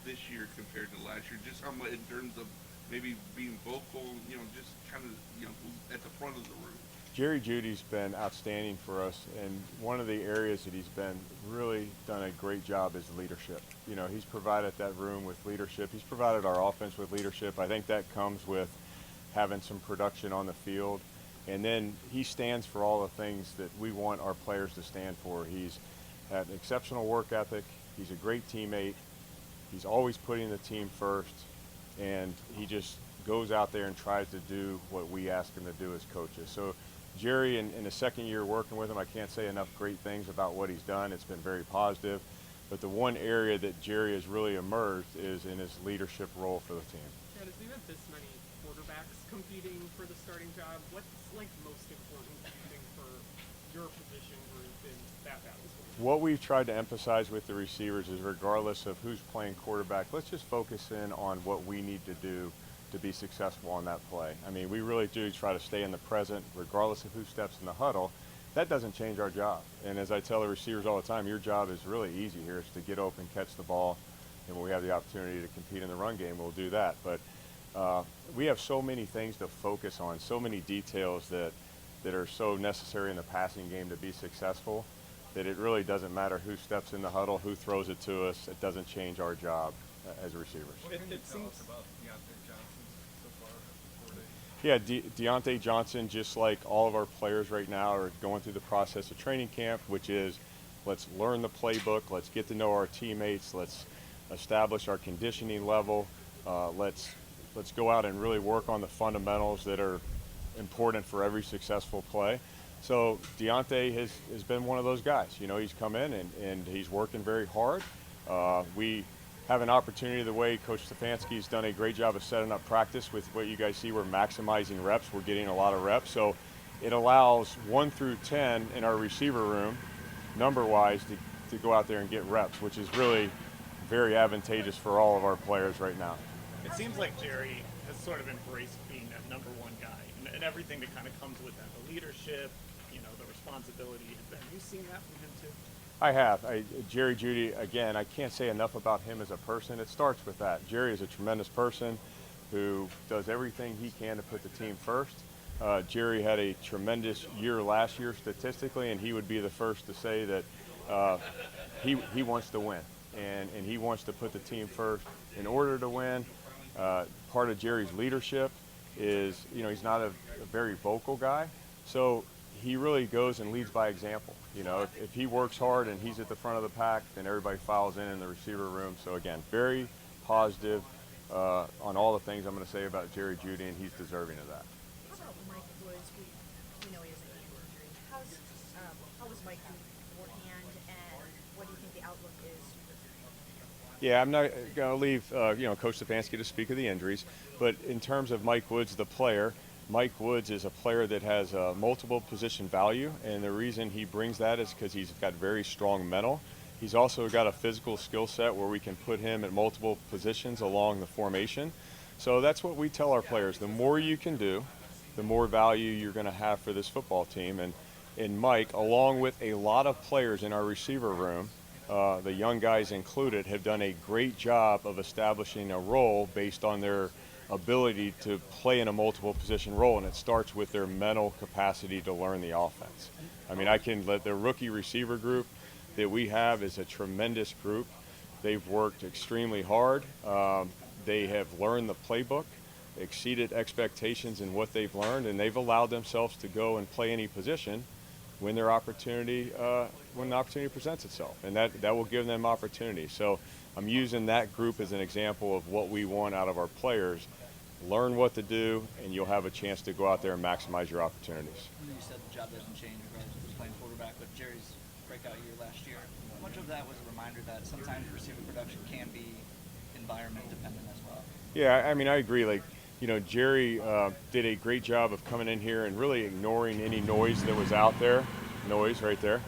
this year compared to last year? Just how much in terms of maybe being vocal, just kind of at the front of the room. Jerry Judy's been outstanding for us, and one of the areas that he's been really done a great job is leadership. He's provided that room with leadership. He's provided our offense with leadership. I think that comes with having some production on the field. And then he stands for all the things that we want our players to stand for. He's had an exceptional work ethic. He's a great teammate. He's always putting the team first. And he just goes out there and tries to do what we ask him to do as coaches. So Jerry, in the second year working with him, I can't say enough great things about what he's done. It's been very positive. But the one area that Jerry has really emerged is in his leadership role for the team. Chad, as we have this many quarterbacks competing for the starting job, what's most important, do you think, for your position group in that battle? What we've tried to emphasize with the receivers is regardless of who's playing quarterback, let's just focus in on what we need to do to be successful on that play. I mean, we really do try to stay in the present regardless of who steps in the huddle. That doesn't change our job. And as I tell the receivers all the time, your job is really easy here. It's to get open, catch the ball, and when we have the opportunity to compete in the run game, we'll do that. But we have so many things to focus on, so many details that are so necessary in the passing game to be successful, that it really doesn't matter who steps in the huddle, who throws it to us. It doesn't change our job as receivers. What can you tell us about Deontay Johnson so far after 4 days? Yeah, Deontay Johnson, just like all of our players right now, are going through the process of training camp, which is let's learn the playbook, let's get to know our teammates, let's establish our conditioning level, let's go out and really work on the fundamentals that are important for every successful play. So Deontay has been one of those guys. He's come in and he's working very hard. We have an opportunity, the way Coach Stefanski's done a great job of setting up practice with what you guys see, we're maximizing reps, we're getting a lot of reps. So it allows 1 through 10 in our receiver room, number-wise, to go out there and get reps, which is really very advantageous for all of our players right now. It seems like Jerry has sort of embraced being that number one guy and everything that kind of comes with that, the leadership, the responsibility. Have you seen that from him too? I have. Jerry Jeudy, again, I can't say enough about him as a person. It starts with that. Jerry is a tremendous person who does everything he can to put the team first. Jerry had a tremendous year last year statistically, and he would be the first to say that he wants to win, and he wants to put the team first in order to win. Part of Jerry's leadership is, he's not a very vocal guy, so he really goes and leads by example. If he works hard and he's at the front of the pack, then everybody files in the receiver room. So again, very positive on all the things I'm going to say about Jerry Jeudy, and he's deserving of that. How about Mike Woods? We know he has an ankle injury. How was Mike beforehand, and what do you think the outlook is? Yeah, I'm not going to leave Coach Stefanski to speak of the injuries, but in terms of Mike Woods, the player, Mike Woods is a player that has multiple position value, and the reason he brings that is because he's got very strong mental. He's also got a physical skill set where we can put him at multiple positions along the formation. So that's what we tell our players. The more you can do, the more value you're going to have for this football team. And Mike, along with a lot of players in our receiver room, the young guys included, have done a great job of establishing a role based on their ability to play in a multiple position role, and it starts with their mental capacity to learn the offense. I mean, I can let the rookie receiver group that we have is a tremendous group. They've worked extremely hard. They have learned the playbook, exceeded expectations in what they've learned, and they've allowed themselves to go and play any position when the opportunity presents itself, and that will give them opportunity. So I'm using that group as an example of what we want out of our players. Learn what to do, and you'll have a chance to go out there and maximize your opportunities. You said the job doesn't change regardless of who's playing quarterback, but Jerry's breakout year last year, how much of that was a reminder that sometimes receiver production can be environment dependent as well? Yeah, I mean, I agree. Jerry did a great job of coming in here and really ignoring any noise that was out there. Noise right there.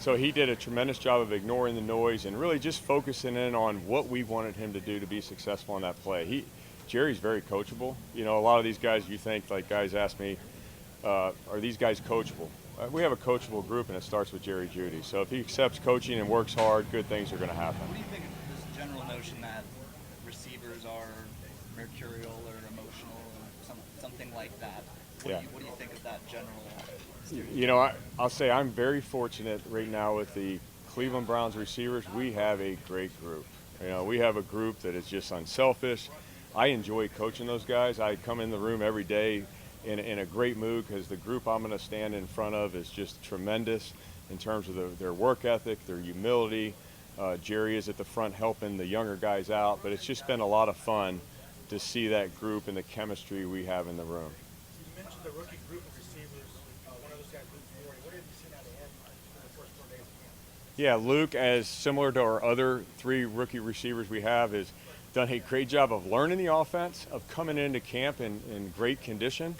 So he did a tremendous job of ignoring the noise and really just focusing in on what we wanted him to do to be successful on that play. Jerry's very coachable. A lot of these guys, you think, like guys ask me, are these guys coachable? We have a coachable group, and it starts with Jerry Jeudy. So if he accepts coaching and works hard, good things are going to happen. What do you think of this general notion that receivers are mercurial or emotional or something like that. What do you think of that general stereotype? You know, I'll say I'm very fortunate right now with the Cleveland Browns receivers. We have a great group. You know, we have a group that is just unselfish. I enjoy coaching those guys. I come in the room every day in a great mood because the group I'm going to stand in front of is just tremendous in terms of their work ethic, their humility. Jerry is at the front helping the younger guys out, but it's just been a lot of fun to see that group and the chemistry we have in the room. So you mentioned the rookie group of receivers. One of those guys, Luke Morey. What have you seen out of him in the first 4 days of camp? Yeah, Luke, as similar to our other 3 rookie receivers we have, has done a great job of learning the offense, of coming into camp in great condition.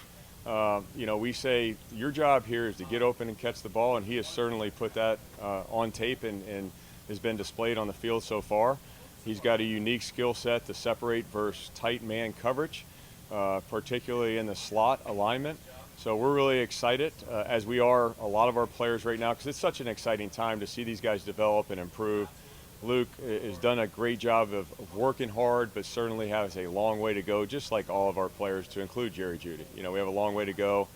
You know, we say your job here is to get open and catch the ball, and he has certainly put that on tape and has been displayed on the field so far. He's got a unique skill set to separate versus tight man coverage, particularly in the slot alignment. So we're really excited, as we are a lot of our players right now, because it's such an exciting time to see these guys develop and improve. Luke has done a great job of working hard, but certainly has a long way to go, just like all of our players, to include Jerry Jeudy. You know, we have a long way to go.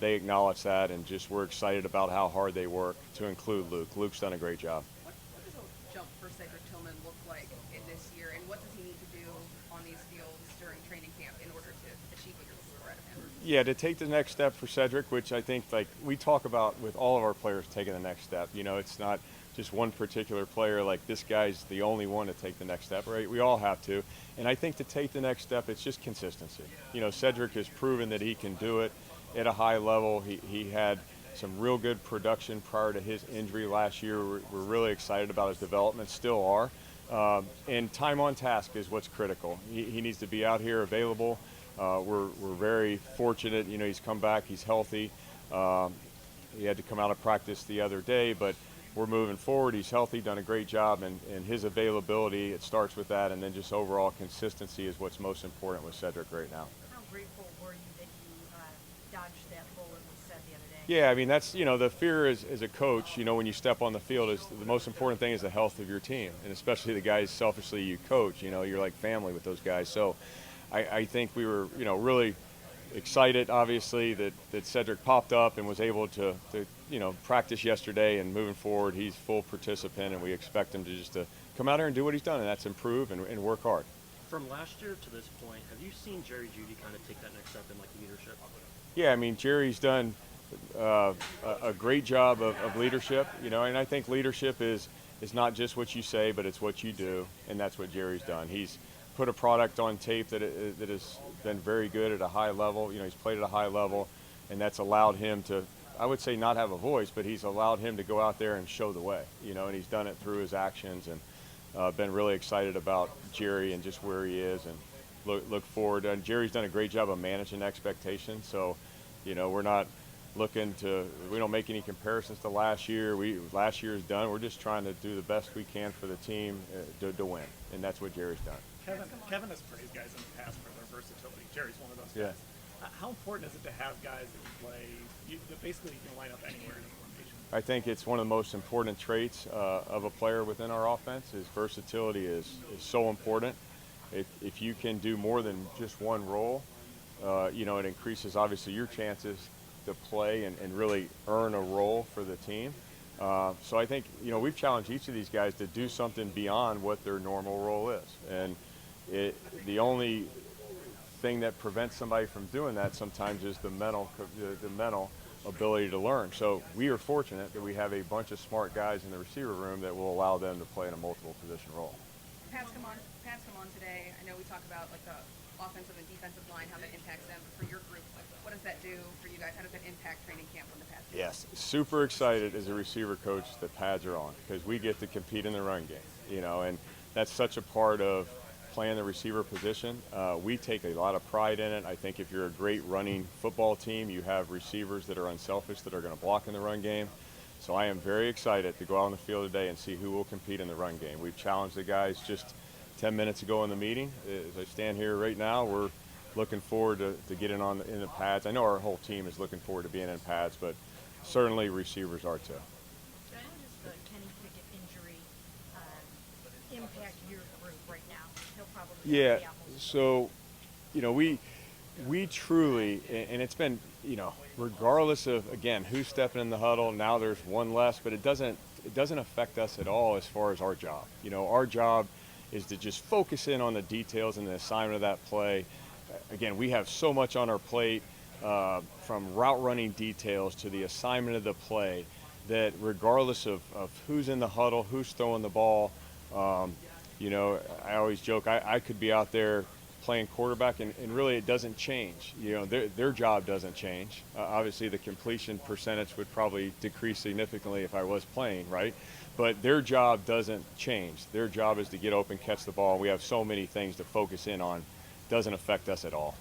They acknowledge that, and just we're excited about how hard they work to include Luke. Luke's done a great job. What does a jump for Cedric Tillman look like in this year, and what does he need to do on these fields during training camp in order to achieve what you're looking for out of him? Yeah, to take the next step for Cedric, which I think, like we talk about with all of our players taking the next step. You know, it's not just one particular player, like this guy's the only one to take the next step, right? We all have to. And I think to take the next step, it's just consistency. You know, Cedric has proven that he can do it at a high level. He had some real good production prior to his injury last year. We're really excited about his development, still are. And time on task is what's critical. He needs to be out here available. We're very fortunate. You know, he's come back, he's healthy. He had to come out of practice the other day, but we're moving forward. He's healthy, done a great job, and his availability, it starts with that, and then just overall consistency is what's most important with Cedric right now. How grateful were you that you dodged that bullet we said the other day? Yeah, I mean, that's, you know, the fear as a coach, you know, when you step on the field, is the most important thing is the health of your team, and especially the guys selfishly you coach. You know, you're like family with those guys. So I think we were, you know, really excited, obviously, that Cedric popped up and was able to you know, practice yesterday, and moving forward, he's full participant, and we expect him to just to come out here and do what he's done, and that's improve and work hard. From last year to this point, have you seen Jerry Jeudy kind of take that next step in like leadership? Yeah, I mean, Jerry's done a great job of leadership, you know, and I think leadership is not just what you say, but it's what you do, and that's what Jerry's done. He's put a product on tape that has been very good at a high level. You know, he's played at a high level, and that's allowed him to, I would say, not have a voice, but he's allowed him to go out there and show the way, you know, and he's done it through his actions, and been really excited about Jerry and just where he is, and look forward. And Jerry's done a great job of managing expectations, so, you know, we're not looking to, we don't make any comparisons to last year. Last year is done. We're just trying to do the best we can for the team to win, and that's what Jerry's done. Kevin has praised guys in the past for their versatility. Jerry's one of those Yeah. guys. How important is it to have guys that can play, that basically you can line up anywhere in the formation? I think it's one of the most important traits of a player within our offense. Is versatility is so important. If you can do more than just one role, you know, it increases obviously your chances to play and really earn a role for the team. So I think, you know, we've challenged each of these guys to do something beyond what their normal role is. And the only thing that prevents somebody from doing that sometimes is the mental ability to learn. So we are fortunate that we have a bunch of smart guys in the receiver room that will allow them to play in a multiple position role. Pat's come on today. I know we talk about like the offensive and defensive line, how that impacts them. But for your group, like, what does that do for you guys? How does that impact training camp from the past? Yes, super excited as a receiver coach that pads are on, because we get to compete in the run game, you know, and that's such a part of playing the receiver position. We take a lot of pride in it. I think if you're a great running football team, you have receivers that are unselfish, that are going to block in the run game. So I am very excited to go out on the field today and see who will compete in the run game. We've challenged the guys just 10 minutes ago in the meeting. As I stand here right now, we're looking forward to getting in the pads. I know our whole team is looking forward to being in pads, but certainly receivers are too. How does the Kenny Pickett injury impact your group right now? He'll probably Yeah. be out most of the So, we truly, and it's been, regardless of, again, who's stepping in the huddle. Now there's one less, but it doesn't affect us at all as far as our job. Our job is to just focus in on the details and the assignment of that play. Again, we have so much on our plate, from route running details to the assignment of the play, that regardless of who's in the huddle, who's throwing the ball, I always joke, I could be out there playing quarterback, and really it doesn't change. Their job doesn't change. Obviously, the completion percentage would probably decrease significantly if I was playing, right? But their job doesn't change. Their job is to get open, catch the ball. We have so many things to focus in on. Doesn't affect us at all.